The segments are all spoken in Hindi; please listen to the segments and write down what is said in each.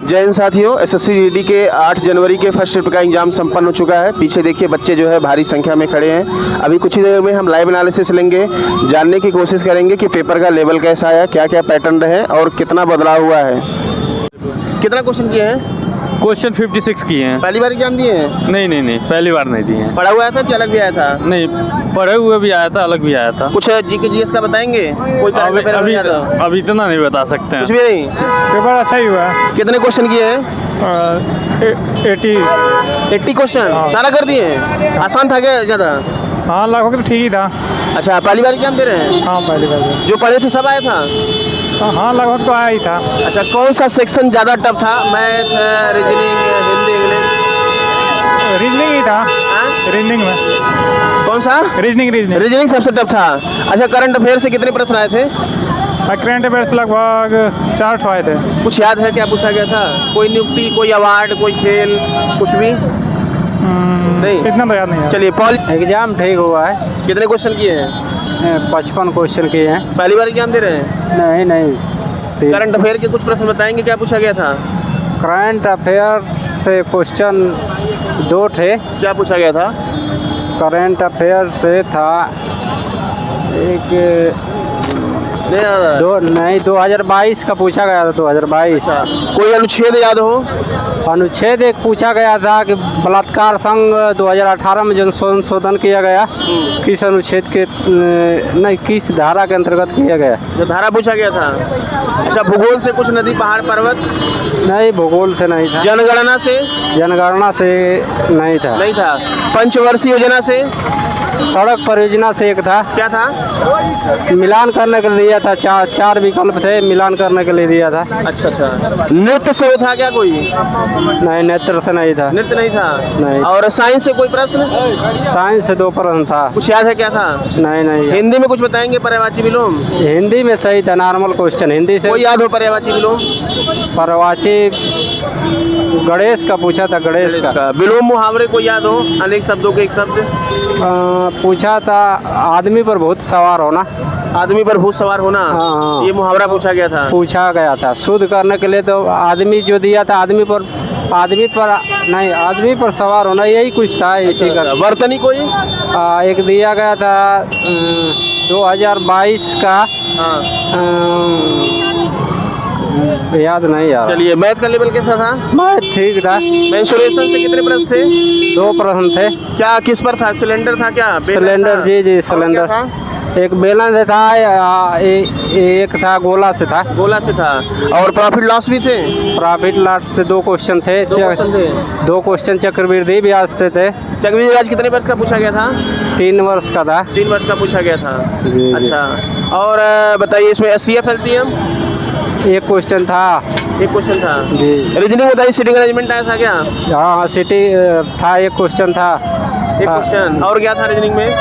जय हिंद साथियों, एसएससी जीडी के 8 जनवरी के फर्स्ट शिफ्ट का एग्जाम संपन्न हो चुका है। पीछे देखिए बच्चे जो है भारी संख्या में खड़े हैं। अभी कुछ ही देर में हम लाइव एनालिसिस लेंगे, जानने की कोशिश करेंगे कि पेपर का लेवल कैसा आया, क्या क्या पैटर्न रहे और कितना बदलाव हुआ है। कितना क्वेश्चन किए हैं? क्वेश्चन 56 किए हैं। पहली बार एग्जाम दिए हैं? नहीं, पहली बार नहीं दिए हैं। पढ़ा हुआ था कि अलग भी आया था? नहीं, पढ़े हुए भी आया था, अलग भी आया था। कुछ जीके जीएस का बताएंगे? कोई अभी इतना नहीं बता सकते हैं। कुछ भी नहीं। पेपर अच्छा ही हुआ। कितने क्वेश्चन किए हैं? 80 क्वेश्चन सारा कर दिए हैं। आसान था क्या ज़्यादा? हाँ, लगभग तो ठीक ही था। अच्छा, पहली बार एग्जाम दे रहे हैं? हाँ, पहली बार। जो पढ़े थे सब आया था? हाँ, लगभग तो आया ही था। अच्छा, कौन सा सेक्शन ज़्यादा टफ था? Math, reasoning, Hindi, English? Reasoning ही था। रीजनिंग में कौन सा? रीजनिंग सबसे टफ था। अच्छा, करंट अफेयर से कितने प्रश्न आए थे? करंट अफेयर्स लगभग 4 आए थे। कुछ याद है क्या पूछा गया था? कोई नियुक्ति, कोई अवार्ड, कोई खेल, कुछ भी नहीं? इतना तो याद नहीं है। चलिए, पॉल एग्जाम ठीक हुआ है। कितने क्वेश्चन किए हैं? 55 क्वेश्चन किए हैं। पहली बार एग्जाम दे रहे हैं? नहीं। करंट अफेयर के कुछ प्रश्न बताएंगे, क्या पूछा गया था? करंट अफेयर से क्वेश्चन 2 थे। क्या पूछा गया था? करंट अफेयर से था एक नहीं याद आ रहा। 2022 का पूछा गया था। 2022। कोई अनुच्छेद याद हो? अनुच्छेद एक पूछा गया था कि बलात्कार संघ 2018 में जो संशोधन किया गया, किस अनुच्छेद के नहीं किस धारा के अंतर्गत किया गया? जो धारा पूछा गया था। अच्छा, भूगोल से कुछ नदी, पहाड़, पर्वत? नहीं, भूगोल से नहीं था। जनगणना से? जनगणना से नहीं था। नहीं था। पंचवर्षीय योजना से? सड़क परियोजना से एक था। क्या था? मिलान करने के लिए दिया था। चार विकल्प थे, मिलान करने के लिए दिया था। अच्छा। नृत्य से था क्या कोई? नहीं, नेत्र से नहीं था। नृत्य नहीं था। नहीं। और साइंस से कोई प्रश्न? साइंस से 2 प्रश्न था। कुछ याद है क्या था? नहीं। हिंदी में कुछ बताएंगे? पर्यायवाची विलोम? हिंदी में सही था, नॉर्मल क्वेश्चन हिंदी से। कोई याद हो पर्यायवाची विलोम? पर्यायवाची गणेश का पूछा था। गणेश का। विलोम मुहावरे कोई याद हो? अनेक शब्दों के एक शब्द पूछा था। आदमी पर भूत सवार होना। आदमी पर भूत सवार होना। हाँ। ये मुहावरा पूछा गया था। शुद्ध करने के लिए तो आदमी जो दिया था, आदमी पर सवार होना, यही कुछ था। इसी का वर्तनी कोई एक दिया गया था 2022 का। याद नहीं यार। चलिए, मैथ का लेवल कैसा था? मैथ ठीक था। मेंसुरेशन से कितने प्रश्न थे? 2 प्रश्न थे। क्या किस पर था? सिलेंडर था क्या? सिलेंडर? जी, सिलेंडर। एक बेलन से था, एक था गोला से था। और प्रॉफिट लॉस भी थे? प्रॉफिट लॉस से 2 क्वेश्चन थे। 2 क्वेश्चन चक्रवृद्धि ब्याज से थे। चक्रवृद्धि ब्याज कितने वर्ष का पूछा गया था? 3 वर्ष का था। 3 वर्ष का पूछा गया था। जी। अच्छा, और बताइए इसमें SCF LCM? एक क्वेश्चन था। जी। रीजनिंग बताइए, सिटिंग अरेंजमेंट आया था क्या? हाँ, सिटी था। एक क्वेश्चन था। और क्या था रीजनिंग में?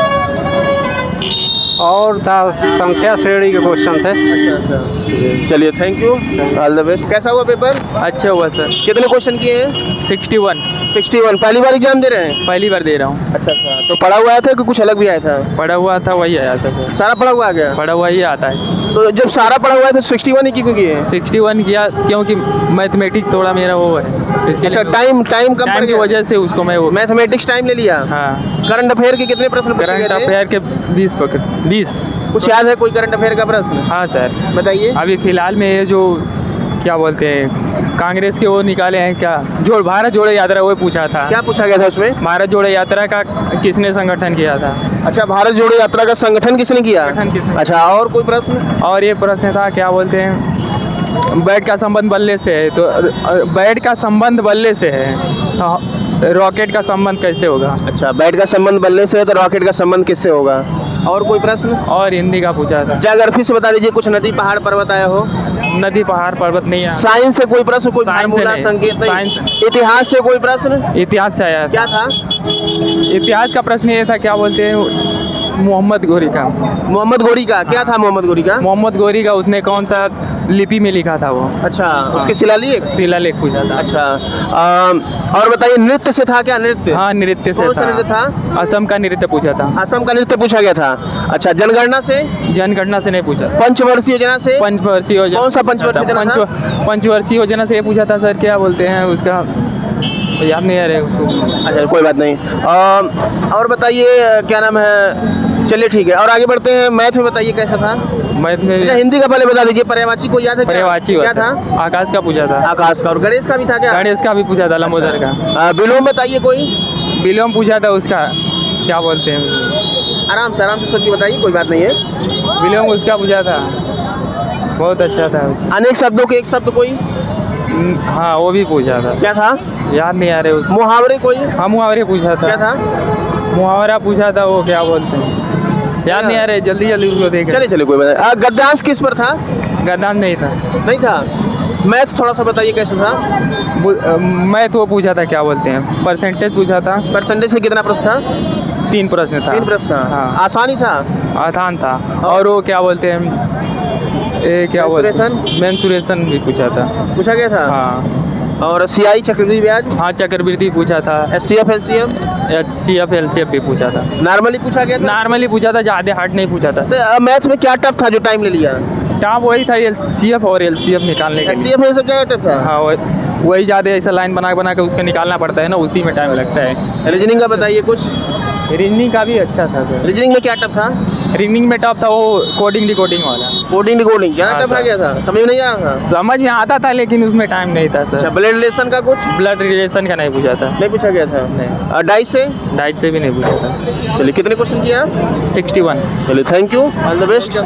और था संख्या श्रेणी के क्वेश्चन थे। अच्छा। चलिए, thank you, all the best. कैसा हुआ पेपर? अच्छा हुआ सर। कितने क्वेश्चन किए हैं? 61। पहली बार एग्जाम दे रहे हैं? पहली बार दे रहा हूँ। अच्छा। तो पढ़ा हुआ आया था कि कुछ अलग भी आया था? पढ़ा हुआ था, वही आया था सर। सारा पढ़ा हुआ आ गया? पढ़ा हुआ ही आता है। तो जब सारा पढ़ा हुआ है तो 61 ही क्यों किए? 61 किया क्योंकि मैथमेटिक्स थोड़ा मेरा वो है, इसके अच्छा, टाइम कम पड़ की गया वजह से उसको मैं वो मैथमेटिक्स टाइम ले लिया। हाँ। करंट अफेयर के कितने प्रश्न पूछे गए थे? करंट अफेयर के 20 कुछ याद है कोई करंट अफेयर का प्रश्न? हाँ सर, बताइए। अभी फिलहाल में ये जो क्या बोलते हैं, कांग्रेस के वो निकाले हैं क्या, जो भारत जोड़ो यात्रा, वो पूछा था। क्या पूछा गया था उसमें? भारत जोड़ो यात्रा का किसने संगठन किया था? अच्छा, भारत जोड़ो यात्रा का संगठन किसने किया? अच्छा, और कोई प्रश्न? और ये प्रश्न था, क्या बोलते हैं, बैट का संबंध बल्ले से है, तो बैट का संबंध बल्ले से है तो रॉकेट का संबंध कैसे होगा? अच्छा, बैट का संबंध बल्ले से है तो रॉकेट का संबंध किससे होगा? और कोई प्रश्न? और हिंदी का पूछा था। जाग्राफी से बता दीजिए, कुछ नदी, पहाड़, पर्वत आया हो? नदी, पहाड़, पर्वत नहीं आया। साइंस से कोई प्रश्न? कोई फार्मूला, संकेत नहीं? इतिहास से कोई प्रश्न? इतिहास से आया। क्या था? इतिहास का प्रश्न ये था, क्या बोलते हैं, मोहम्मद गोरी का। मोहम्मद गोरी का क्या था? मोहम्मद गोरी का मोहम्मद गोरी का उसने कौन सा लिपि में लिखा था वो अच्छा, उसके शिलालेख। शिलालेख पूछा था। अच्छा, और बताइए नृत्य से था क्या? नृत्य, हाँ नृत्य से कौन सा नृत्य था? असम का नृत्य पूछा था। असम का नृत्य पूछा गया था। अच्छा, जनगणना से? जनगणना से नहीं पूछा। पंचवर्षीय योजना से? पंचवर्षीय योजना। कौन सा पंचवर्षीय योजना था? पंचवर्षीय योजना से ये पूछा था सर, क्या बोलते हैं उसका, याद नहीं आ रहा है उसको। अच्छा, कोई बात नहीं। और बताइए क्या नाम है? चलिए ठीक है, और आगे बढ़ते हैं। मैथ में बताइए कैसा था? मैथ में अच्छा, हिंदी का पहले बता दीजिए। पर्यायवाची को याद है क्या? पर्यायवाची क्या होता था? है। आकाश का पूछा था। आकाश का। और गणेश का भी था क्या? गणेश का भी पूछा था, लंबोदर का। विलोम बताइए कोई। विलोम पूछा था उसका, क्या बोलते हैं, आराम से सोचिए, बताइए, कोई बात नहीं है। विलोम उसका पूछा था, बहुत अच्छा था। अनेक शब्दों के एक शब्द कोई। हाँ वो भी पूछा था, क्या था? याद नहीं आ रहे उसको। मुहावरे कोई। हाँ मुहावरे पूछा था। क्या था? मुहावरा पूछा था, वो क्या बोलते हैं, याद नहीं आ रहे, जल्दी जल्दी उसको देख। चलिए कोई बात नहीं। गद्यांश किस पर था? गद्यांश नहीं था। नहीं था। मैथ्स थोड़ा सा बताइए कैसा था? मैं तो पूछा था, क्या बोलते हैं, परसेंटेज पूछा था। परसेंटेज से कितना प्रश्न था? 3 प्रश्न था। 3 प्रश्न था। हाँ। आसानी था? आसान था। और वो क्या बोलते हैं, क्या बोलते हैं, मेंसुरेशन भी पूछा था। पूछा गया था। हाँ। और सीआई चक्रवृद्धि ब्याज? हाँ चक्रवृद्धि पूछा था। HCF LCM? HCF LCF भी पूछा था। नॉर्मली पूछा गया था? नॉर्मली पूछा था, ज़्यादा हार्ड नहीं पूछा था। मैथ्स में क्या टफ था जो टाइम ले लिया? टाप वही था, LCF और LCF निकालने के लिए। एचसीएफ में सब क्या टफ था? हाँ वही ज़्यादा ऐसा लाइन बना के उसको निकालना पड़ता है ना, उसी में टाइम लगता है। रीजनिंग का बताइए कुछ। रीजनिंग का भी अच्छा था सर। रीजनिंग में क्या टफ था? रीजनिंग में टफ था वो कोडिंग डिकोडिंग वाला। कोडिंग डिकोडिंग क्या हाँ, टफ आ सर। गया था? समझ में नहीं आ रहा था? समझ में आता था लेकिन उसमें टाइम नहीं था अच्छा, सर। ब्लड रिलेशन का कुछ? ब्लड रिलेशन का नहीं पूछा था। नहीं पूछा गया था। नहीं। डाइस से? डाइट से भी नहीं पूछा था। चलिए, कितने क्वेश्चन किया? 61। चलिए, thank you, all the best.